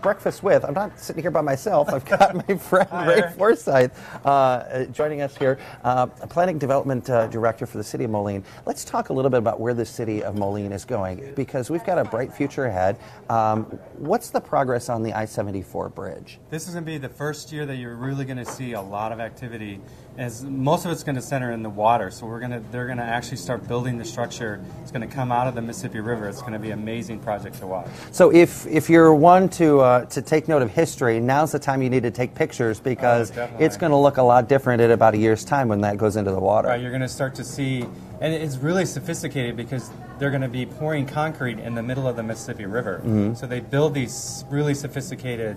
Breakfast with, I'm not sitting here by myself. I've got my friend Ray Forsythe joining us here, Planning Development Director for the City of Moline. Let's talk a little bit about where the City of Moline is going, because we've got a bright future ahead. What's the progress on the I-74 bridge? This is going to be the first year that you're really going to see a lot of activity, as most of it's going to center in the water. So they're going to actually start building the structure. It's going to come out of the Mississippi River. It's going to be an amazing project to watch. So if you're one to take note of history, now's the time you need to take pictures, because it's going to look a lot different in about a year's time when that goes into the water. Right, you're going to start to see, and it's really sophisticated because they're going to be pouring concrete in the middle of the Mississippi River. Mm-hmm. So they build these really sophisticated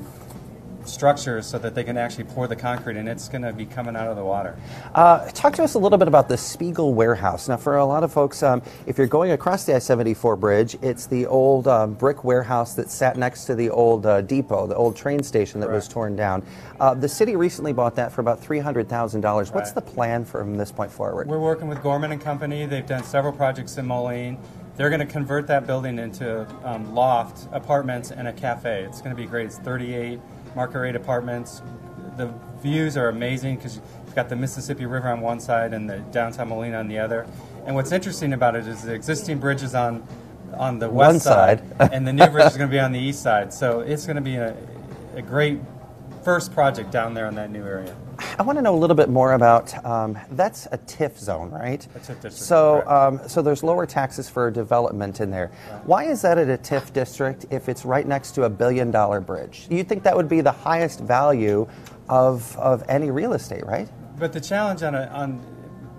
structures so that they can actually pour the concrete, and it's going to be coming out of the water. Talk to us a little bit about the Spiegel warehouse. Now, for a lot of folks, if you're going across the I-74 bridge, it's the old brick warehouse that sat next to the old depot, the old train station that was torn down. The city recently bought that for about $300,000. What's the plan from this point forward? We're working with Gorman and Company. They've done several projects in Moline. They're going to convert that building into loft, apartments, and a cafe. It's going to be great. It's 38 market rate apartments. The views are amazing because you've got the Mississippi River on one side and the downtown Moline on the other. And what's interesting about it is the existing bridge is on the west side, and the new bridge is going to be on the east side. So it's going to be a great first project down there in that new area. I want to know a little bit more about, that's a TIF zone, right? A TIF district. So there's lower taxes for development in there. Right. Why is that at a TIF district if it's right next to $1 billion bridge? You'd think that would be the highest value of any real estate, right? But the challenge on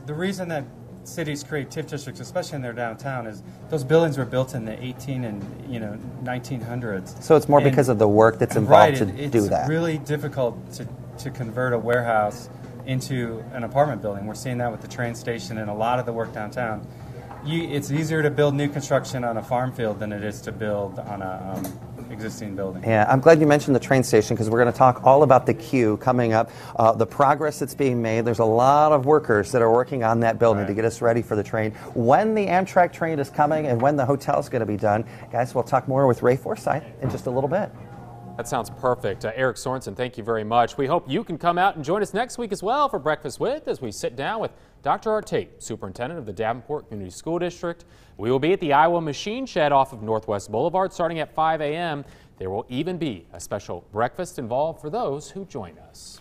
the reason that cities create TIF districts, especially in their downtown, is those buildings were built in the 1900s. So it's more because of the work that's involved to do that. It's really difficult to convert a warehouse into an apartment building. We're seeing that with the train station and a lot of the work downtown. It's easier to build new construction on a farm field than it is to build on a existing building. Yeah, I'm glad you mentioned the train station, because we're going to talk all about the queue coming up, the progress that's being made. There's a lot of workers that are working on that building to get us ready for the train. When the Amtrak train is coming and when the hotel is going to be done, guys, we'll talk more with Ray Forsythe in just a little bit. That sounds perfect. Eric Sorensen, thank you very much. We hope you can come out and join us next week as well for Breakfast With, as we sit down with Dr. Art Tate, Superintendent of the Davenport Community School District. We will be at the Iowa Machine Shed off of Northwest Boulevard starting at 5 a.m. There will even be a special breakfast involved for those who join us.